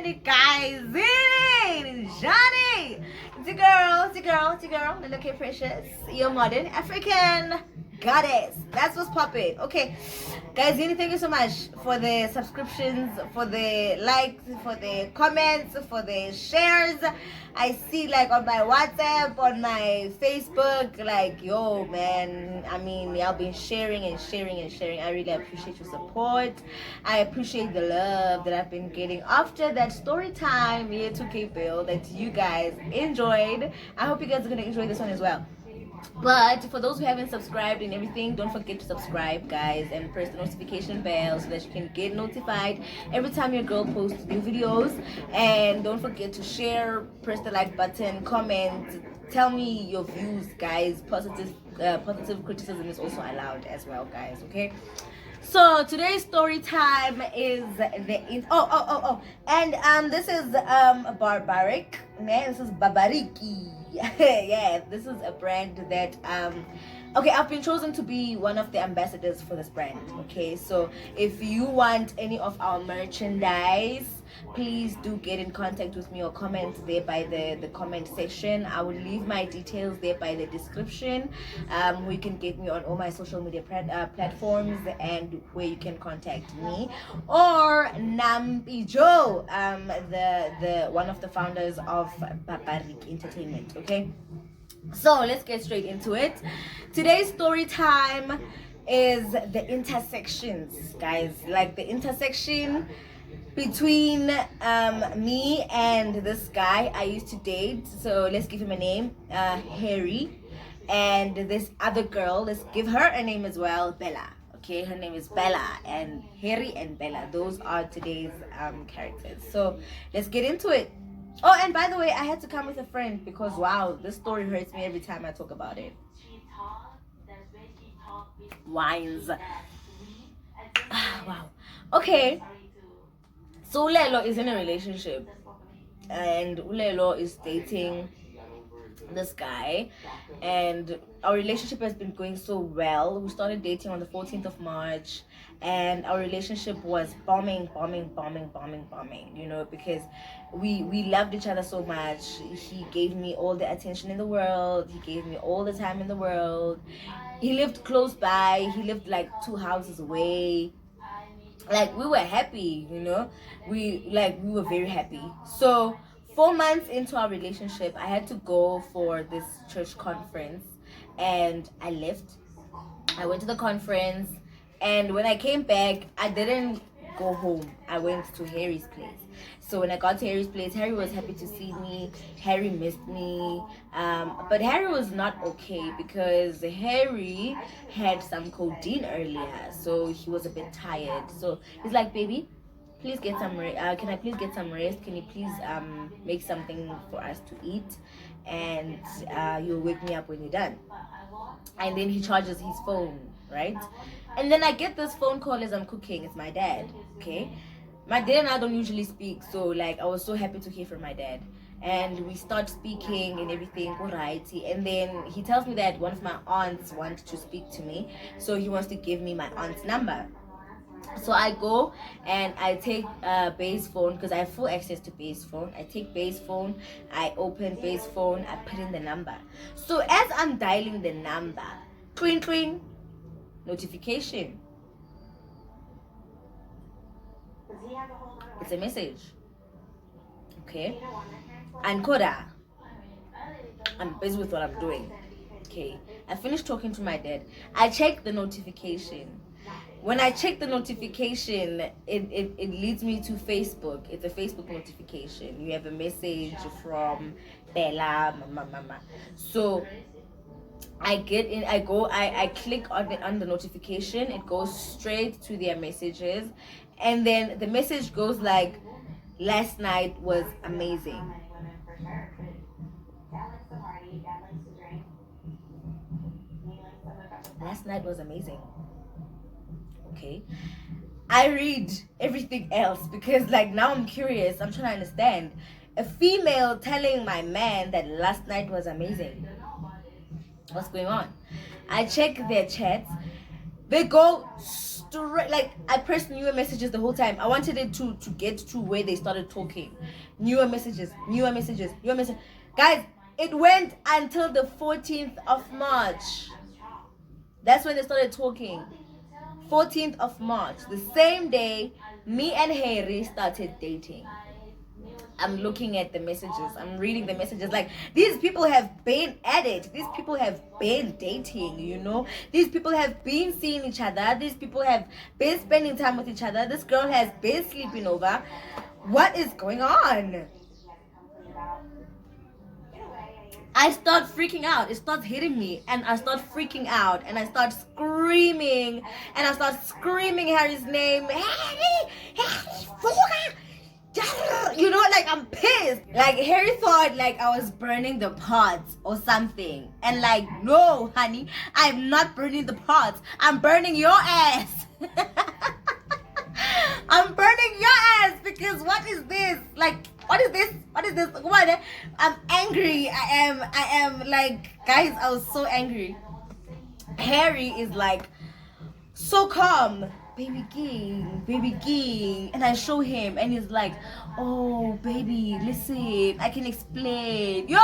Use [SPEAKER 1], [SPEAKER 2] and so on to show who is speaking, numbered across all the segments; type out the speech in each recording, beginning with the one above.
[SPEAKER 1] Sanibonanee, guys. Hey, Johnny. It's your girl, Lelo K Precious, your modern African goddess. That's what's popping. Okay, guys, Yini, thank you so much for the subscriptions, for the likes, for the comments, for the shares. I see, like, on my WhatsApp, on my Facebook, like, yo, man, I mean, y'all been sharing and sharing and sharing. I really appreciate your support. I appreciate the love that I've been getting after that story time year 2K bill that you guys enjoyed. I hope you guys are going to enjoy this one as well. But for those who haven't subscribed and everything, don't forget to subscribe, guys, and press the notification bell so that you can get notified every time your girl posts new videos. And don't forget to share, press the like button, comment, tell me your views, guys. Positive criticism is also allowed as well, guys. Okay. So today's story time is and this is barbaric, man. This is Babariki. Yeah, this is a brand that okay, I've been chosen to be one of the ambassadors for this brand. Okay, so if you want any of our merchandise, please do get in contact with me or comment there by the comment section. I will leave my details there by the description. You can get me on all my social media platforms and where you can contact me, or Nampi Joe, the one of the founders of Babarik Entertainment. Okay, so let's get straight into it. Today's story time is the intersections, guys. Like the intersection between me and this guy I used to date. So let's give him a name, Harry, and this other girl, let's give her a name as well, Bella. Okay, her name is Bella, and Harry and Bella, those are today's characters. So let's get into it. Oh, and by the way, I had to come with a friend because wow, this story hurts me every time I talk about it. Wines. Wow. Okay. So Lelo is in a relationship, and Lelo is dating this guy, and our relationship has been going so well. We started dating on the 14th of March, and our relationship was bombing, you know, because we loved each other so much. He gave me all the attention in the world, he gave me all the time in the world. He lived close by, he lived like 2 houses away. Like, we were happy, you know, we were very happy. So 4 months into our relationship, I had to go for this church conference, and I left. I went to the conference, and when I came back, I didn't go home. I went to Harry's place. So when I got to Harry's place, Harry was happy to see me. Harry missed me. But Harry was not okay because Harry had some codeine earlier. So he was a bit tired. So he's like, baby, please get some rest. Can I please get some rest? Can you please make something for us to eat? And you'll wake me up when you're done. And then he charges his phone, right? And then I get this phone call as I'm cooking. It's my dad, okay? My dad and I don't usually speak, so like I was so happy to hear from my dad. And we start speaking and everything, alrighty. And then he tells me that one of my aunts wants to speak to me, so he wants to give me my aunt's number. So I go and I take Bay's phone because I have full access to Bay's phone. I take Bay's phone, I open Bay's phone, I put in the number. So as I'm dialing the number, twing, notification. It's a message. Okay. And Koda, I'm busy with what I'm doing. Okay. I finished talking to my dad. I check the notification. When I check the notification, it leads me to Facebook. It's a Facebook notification. You have a message from Bella, mama. So I get in, I click on the notification. It goes straight to their messages, and then the message goes like, last night was amazing. Last night was amazing. Okay, I read everything else because like now I'm curious. I'm trying to understand a female telling my man that last night was amazing. What's going on? I check their chats. They go straight, like I pressed newer messages the whole time. I wanted it to get to where they started talking. Newer messages. Guys, it went until the 14th of March. That's when they started talking. 14th of March, the same day me and Harry started dating. I'm looking at the messages, I'm reading the messages, like these people have been at it, these people have been dating, you know, these people have been seeing each other, these people have been spending time with each other, this girl has been sleeping over. What is going on? I start freaking out. It starts hitting me, and I start freaking out, and I start screaming, Harry's name. Harry, you know, like I'm pissed. Like Harry thought like I was burning the pots or something, and like, no, honey, I'm not burning the pots. I'm burning your ass. I'm burning your ass, because what is this? Like, what is this? What? I'm angry. I am like, guys, I was so angry. Harry is like so calm. Baby king. And I show him, and he's like, oh, baby, listen, I can explain. Yo!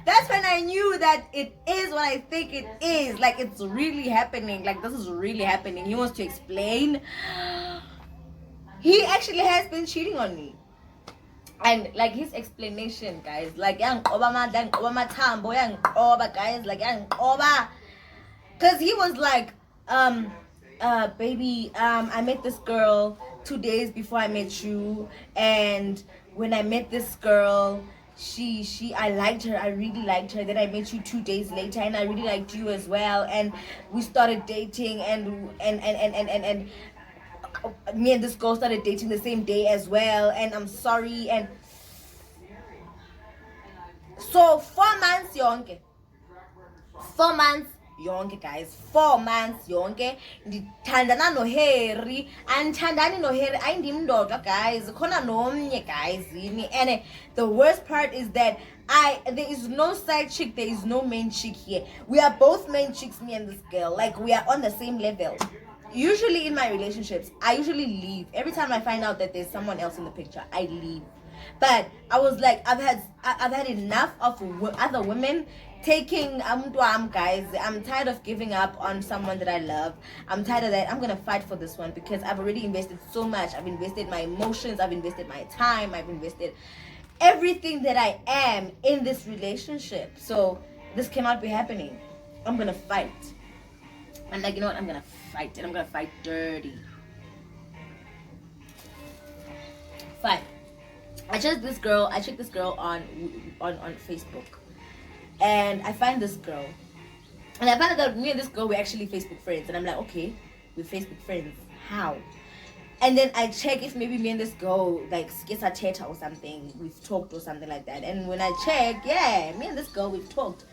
[SPEAKER 1] That's when I knew that it is what I think it is. Like, it's really happening. Like, this is really happening. He wants to explain. He actually has been cheating on me. And like his explanation, guys, like guys, like because he was like, baby, I met this girl 2 days before I met you, and when I met this girl, I liked her, I really liked her. Then I met you 2 days later, and I really liked you as well, and we started dating, and me and this girl started dating the same day as well, and I'm sorry. And so 4 months yonke, 4 months yonke, guys, 4 months yonke ndithandana noHarry, andithandani noHarry, ayindimndoda, guys, khona nomnye, guys, yini. And the worst part is that there is no side chick, there is no main chick here. We are both main chicks, me and this girl, like we are on the same level. Usually in my relationships, I usually leave. Every time I find out that there's someone else in the picture, I leave. But I was like, I've had enough of other women taking guys. I'm tired of giving up on someone that I love. I'm tired of that. I'm gonna fight for this one, because I've already invested so much. I've invested my emotions, I've invested my time, I've invested everything that I am in this relationship. So this cannot be happening. I'm gonna fight. And like, you know what, I'm gonna fight, and I'm gonna fight dirty. Fine. I checked this girl on Facebook, and I find this girl, and I find out that me and this girl were actually Facebook friends. And I'm like, okay, we're Facebook friends, how? And then I check if maybe me and this girl like skits a teta or something, we've talked or something like that. And when I check, yeah, me and this girl, we've talked.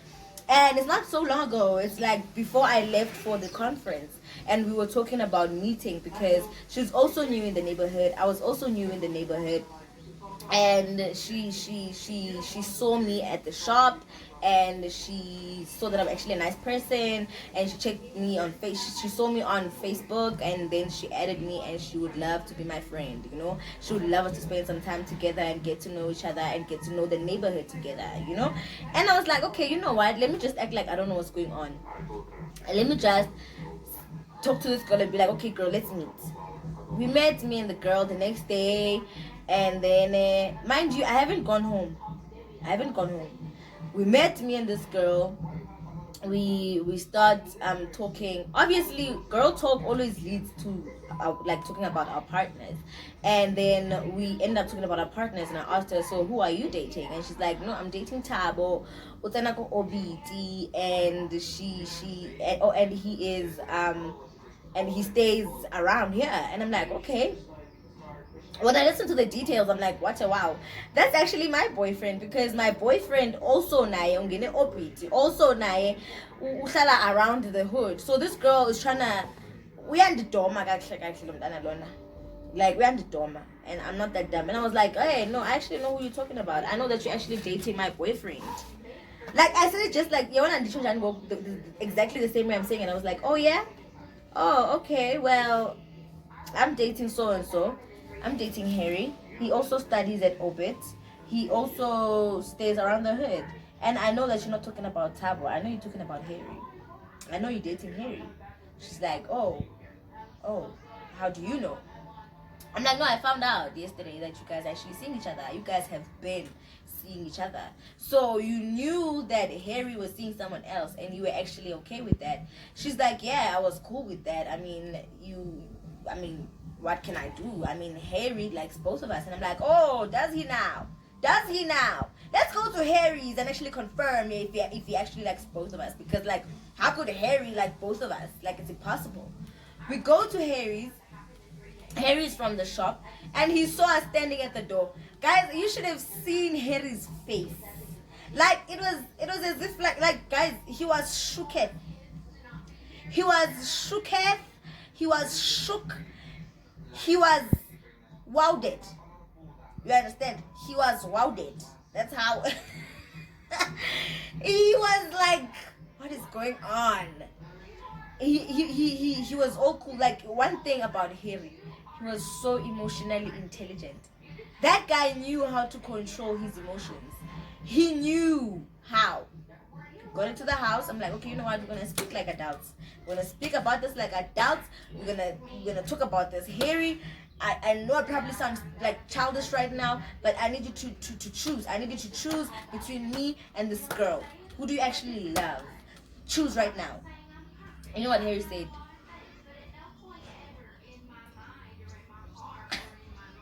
[SPEAKER 1] And it's not so long ago. It's like before I left for the conference, and we were talking about meeting, because she's also new in the neighborhood. I was also new in the neighborhood, and she saw me at the shop, and she saw that I'm actually a nice person, and she checked me on she saw me on Facebook, and then she added me, and she would love to be my friend, you know. She would love us to spend some time together and get to know each other and get to know the neighborhood together, you know. And I was like, okay, you know what, let me just act like I don't know what's going on, and let me just talk to this girl and be like, okay girl, let's meet. We met, me and the girl, the next day. And then mind you, I haven't gone home. We met, me and this girl. We start talking. Obviously, girl talk always leads to like talking about our partners. And then we end up talking about our partners, and I asked her, so who are you dating? And she's like, no, I'm dating Tabo, Utanako Obiti, and and he is and he stays around here. And I'm like, okay. When I listen to the details, I'm like, what a wow. That's actually my boyfriend, because my boyfriend also naye ungene opiti, also naye uhlala around the hood. So this girl is trying to, we are the doma, like we are the doma, and I'm not that dumb. And I was like, hey, no, I actually know who you're talking about. I know that you're actually dating my boyfriend. Like I said it just like you want to go exactly the same way I'm saying, and I was like, oh yeah, oh okay, well, I'm dating so and so. I'm dating Harry. He also studies at Obit. He also stays around the hood. And I know that you're not talking about Tabo. I know you're talking about Harry. I know you're dating Harry. She's like, oh, how do you know? I'm like, no, I found out yesterday that you guys actually seeing each other. You guys have been seeing each other. So you knew that Harry was seeing someone else and you were actually okay with that. She's like, yeah, I was cool with that. I mean, what can I do? I mean, Harry likes both of us. And I'm like, oh, does he now? Does he now? Let's go to Harry's and actually confirm if he actually likes both of us. Because, like, how could Harry like both of us? Like, it's impossible. We go to Harry's. Harry's from the shop. And he saw us standing at the door. Guys, you should have seen Harry's face. Like, it was as if, like guys, he was shooketh. He was shooketh. He was shook. He was wowed. You understand? He was wowed. That's how. He was like, what is going on? He was all cool. Like, one thing about Harry, he was so emotionally intelligent. That guy knew how to control his emotions. He knew how. Got into the house. I'm like, okay, you know what? We're gonna speak like adults. We're gonna speak about this like adults. We're gonna talk about this. Harry, I know it probably sounds like childish right now, but I need you to choose. I need you to choose between me and this girl. Who do you actually love? Choose right now. You know what Harry said?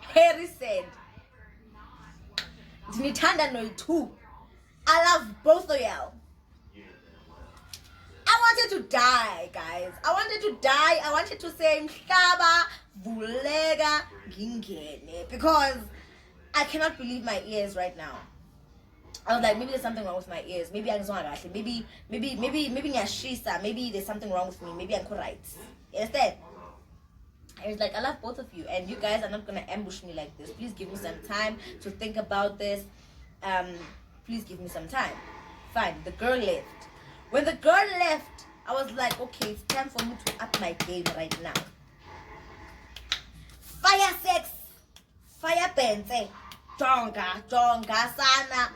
[SPEAKER 1] Harry said, "Nithanda no too. I love both of y'all." I wanted to die, guys. I wanted to die. I wanted to say Mhlaba, Vulega, Gingene, because I cannot believe my ears right now. I was like, maybe there's something wrong with my ears. Maybe I'm not actually. Maybe Nyashisa. Maybe there's something wrong with me. Maybe I'm correct. You understand? I was like, I love both of you, and you guys are not gonna ambush me like this. Please give me some time to think about this. Please give me some time. Fine. The girl left. When the girl left, I was like, okay, it's time for me to up my game right now. Fire sex, fire pants, jonga, sana,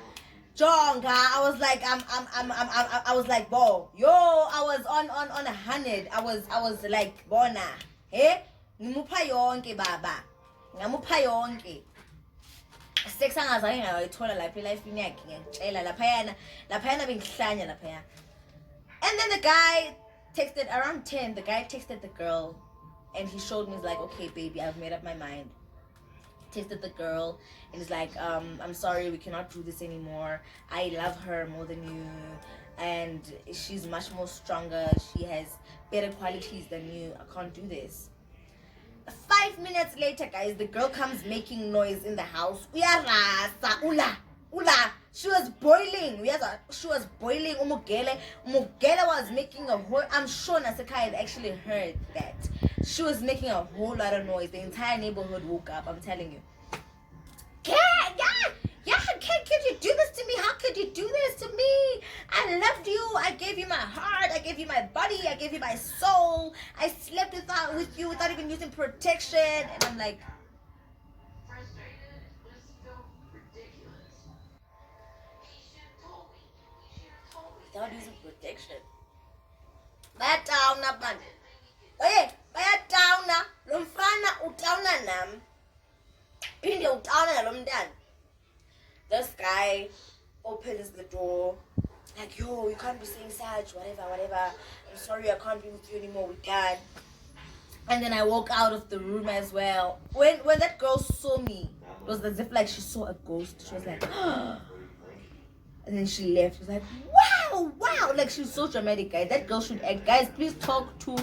[SPEAKER 1] jonga. I was like, I was like, whoa, yo, I was on 100. I was like, bona, hey, ngimupa yonke baba, ngimupa yonke. Sex angazange ngayithola lapha elifini yakhe ngiyakutshela laphayana bengihlanya laphaya. And then the guy texted around 10. The guy texted the girl, and he showed me, he's like, okay, baby, I've made up my mind. Texted the girl, and he's like, I'm sorry, we cannot do this anymore. I love her more than you, and she's much more stronger. She has better qualities than you. I can't do this. 5 minutes later, guys, the girl comes making noise in the house. Ula. She was boiling. She was boiling. Mugele was making a whole. I'm sure Nasaka had actually heard that. She was making a whole lot of noise. The entire neighborhood woke up. I'm telling you. Yeah. Could you do this to me? How could you do this to me? I loved you. I gave you my heart. I gave you my body. I gave you my soul. I slept with you without even using protection. And I'm like, without using protection. Bayatawna bantu. Oye, bayatawna. Lo mfana utawna nami. Phinde utawna nalo mntana. This guy opens the door. Like, yo, you can't be saying such, whatever. I'm sorry, I can't be with you anymore. We're done. And then I walk out of the room as well. When that girl saw me, it was as if like she saw a ghost. She was like, and then she left. She was like, wow. Like, she was so dramatic, guys. That girl should act. Guys, please talk to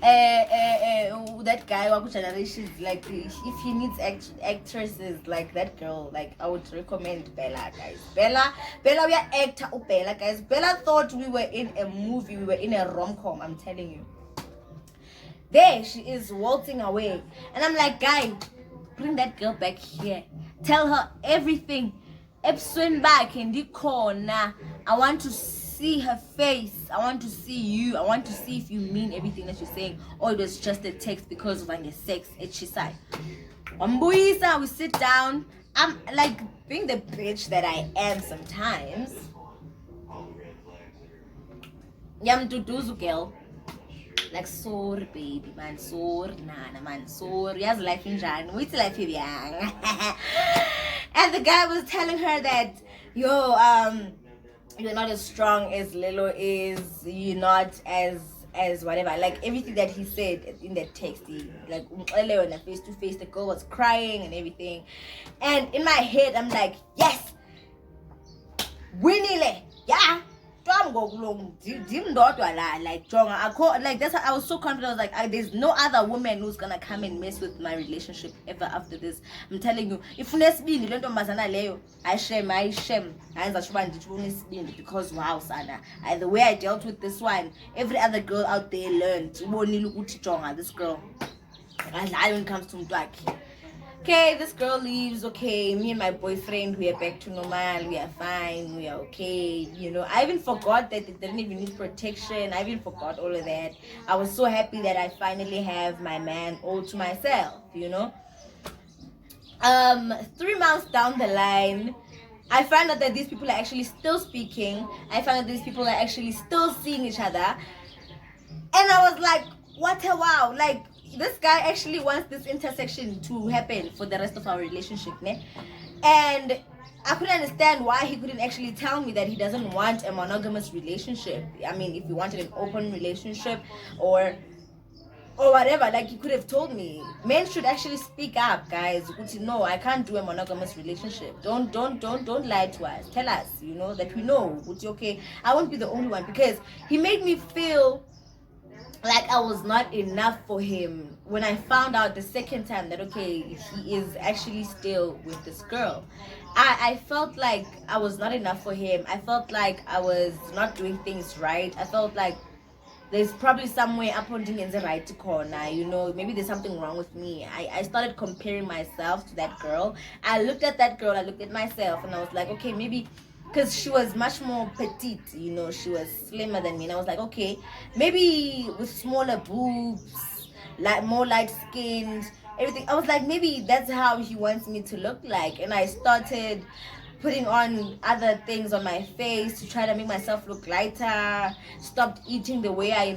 [SPEAKER 1] that guy Waku Generations. Like, if he needs actresses like that girl, like, I would recommend Bella, guys. Bella, we are actor Bella, guys. Bella thought we were in a movie. We were in a rom-com, I'm telling you. There she is waltzing away. And I'm like, guy, bring that girl back here. Tell her everything. Ebusweni bakhe ndikhona I want to see her face. I want to see you. I want to see if you mean everything that you're saying, or it was just a text because of your sex. It's side. We sit down. I'm like being the bitch that I am sometimes. Yam tutuzu girl. Like sorry baby man, sorry nana man, sorry. As life in Jan, wait till life is young. And the guy was telling her that you're not as strong as Lelo is, you're not as whatever, like everything that he said in that text, like Lelo on a face to face, the girl was crying and everything. And in my head I'm like, yes, winile, yeah. Like that's how I was so confident. I was like, there's no other woman who's gonna come and mess with my relationship ever after this. I'm telling you, if I shame because wow sana, the way I dealt with this one, every other girl out there learned this girl, and when it comes to Mtwaki. Okay, this girl leaves. Okay, me and my boyfriend, we are back to normal. We are fine. We are okay. I even forgot that they didn't even need protection. I even forgot all of that. I was so happy that I finally have my man all to myself. 3 months down the line, I found out that these people are actually still speaking. I found out these people are actually still seeing each other. And I was like, what a wow. Like, this guy actually wants this intersection to happen for the rest of our relationship, ne? And I couldn't understand why he couldn't actually tell me that he doesn't want a monogamous relationship. I mean, if he wanted an open relationship or whatever, like, he could have told me. Men should actually speak up, guys. No, I can't do a monogamous relationship. Don't lie to us. Tell us, that we know. Okay, I won't be the only one, because he made me feel like I was not enough for him when I found out the second time that, okay, he is actually still with this girl. I felt like I was not enough for him. I felt like I was not doing things right. I felt like there's probably somewhere Upholding in the right corner, maybe there's something wrong with me. I started comparing myself to that girl. I looked at that girl, I looked at myself, and I was like, okay, maybe, because she was much more petite, she was slimmer than me, and I was like, okay, maybe with smaller boobs, like more light skinned, everything. I was like, maybe that's how he wants me to look like. And I started putting on other things on my face to try to make myself look lighter. Stopped eating the way I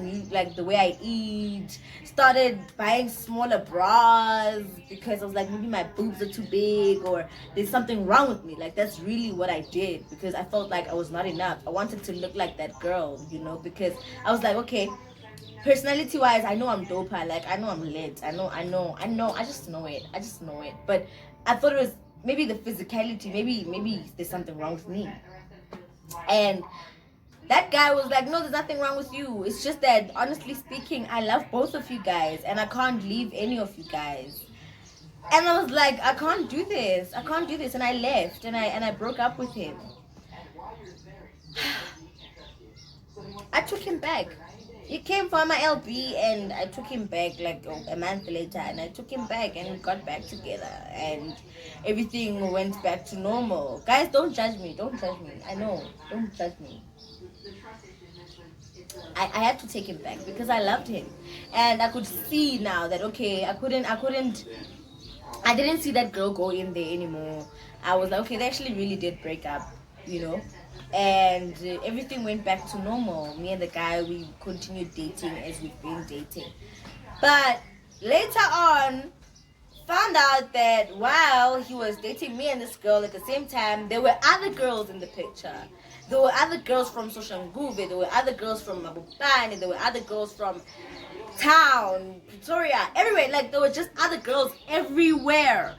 [SPEAKER 1] eat. Started buying smaller bras because I was like, maybe my boobs are too big or there's something wrong with me. Like, that's really what I did, because I felt like I was not enough. I wanted to look like that girl, because I was like, okay, personality wise, I know I'm doper, like I know I'm lit, I just know it. But I thought it was maybe the physicality, maybe there's something wrong with me. And that guy was like, no, there's nothing wrong with you. It's just that, honestly speaking, I love both of you guys and I can't leave any of you guys. And I was like, I can't do this. And I left and I broke up with him. I took him back. He came for my LB and I took him back like a month later, and I took him back and we got back together and everything went back to normal. Guys, don't judge me. I know, don't judge me. I had to take him back because I loved him, and I could see now that, okay, I didn't see that girl go in there anymore. I was like, okay, they actually really did break up, and everything went back to normal. Me and the guy, we continued dating as we've been dating. But later on, found out that while he was dating me and this girl at the same time, there were other girls in the picture. There were other girls from Soshanguve, there were other girls from Mabukani, there were other girls from town, Pretoria, everywhere. Like, there were just other girls everywhere.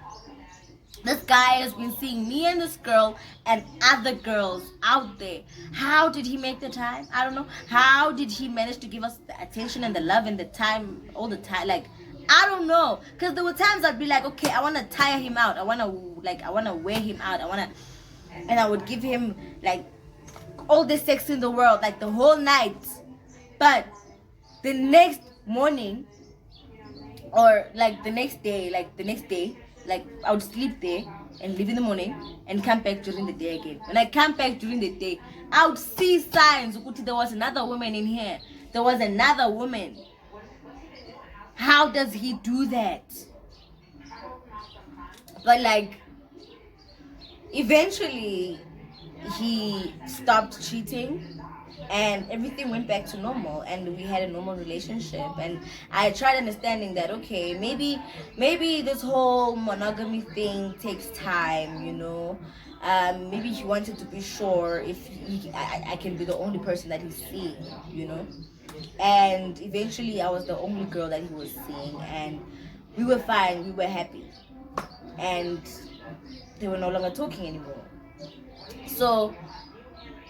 [SPEAKER 1] This guy has been seeing me and this girl and other girls out there. How did he make the time? I don't know. How did he manage to give us the attention and the love and the time all the time? Like, I don't know. Because there were times I'd be like, okay, I want to tire him out. I want to wear him out. And I would give him like all the sex in the world, like the whole night. But the next morning or like the next day, Like I would sleep there and leave in the morning and come back during the day again. When I come back during the day, I would see signs. There was another woman in here. There was another woman. How does he do that? But like, eventually, he stopped cheating. And everything went back to normal, and we had a normal relationship. And I tried understanding that, okay, maybe this whole monogamy thing takes time, you know. Maybe he wanted to be sure if I can be the only person that he's seeing, you know. And eventually, I was the only girl that he was seeing, and we were fine, we were happy, and they were no longer talking anymore. So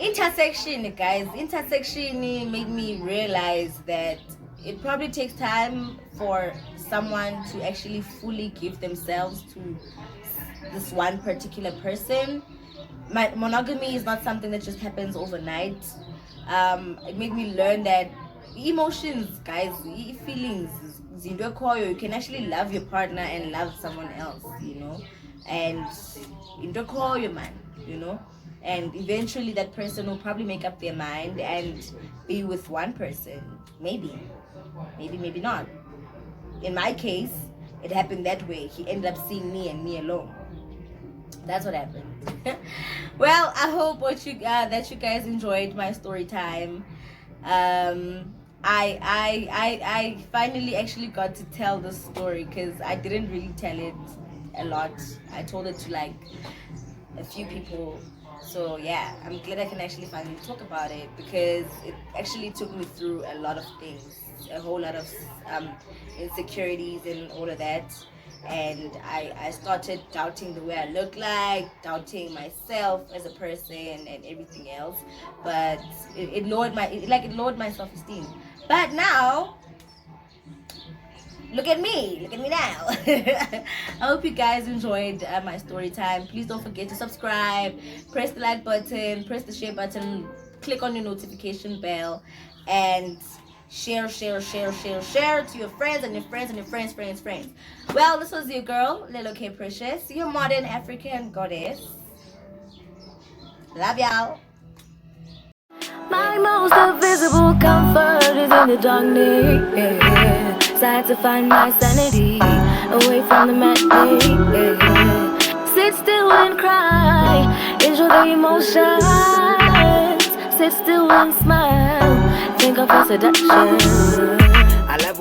[SPEAKER 1] Intersexion, guys. Intersexion made me realize that it probably takes time for someone to actually fully give themselves to this one particular person. Monogamy is not something that just happens overnight. It made me learn that emotions, guys, feelings, you can actually love your partner and love someone else, you know, and your man, you know. And eventually that person will probably make up their mind and be with one person. Maybe not. In my case, it happened that way. He ended up seeing me and me alone. That's what happened. Well, I hope that you guys enjoyed my story time. I finally actually got to tell the story, because I didn't really tell it a lot. I told it to like a few people. So yeah, I'm glad I can actually finally talk about it, because it actually took me through a lot of things, a whole lot of insecurities and all of that. And I started doubting the way I look like, doubting myself as a person and everything else. But it lowered my self-esteem. But now, look at me now. I hope you guys enjoyed my story time. Please don't forget to subscribe, press the like button, press the share button, click on your notification bell, and share to your friends and your friends and your friends. Well, this was your girl, Lelo K Precious, your modern African goddess. Love y'all.
[SPEAKER 2] My most invisible comfort is in the darkness. Sad to find my sanity away from the madness. Sit still and cry, enjoy the emotions. Sit still and smile, think of your seduction. I love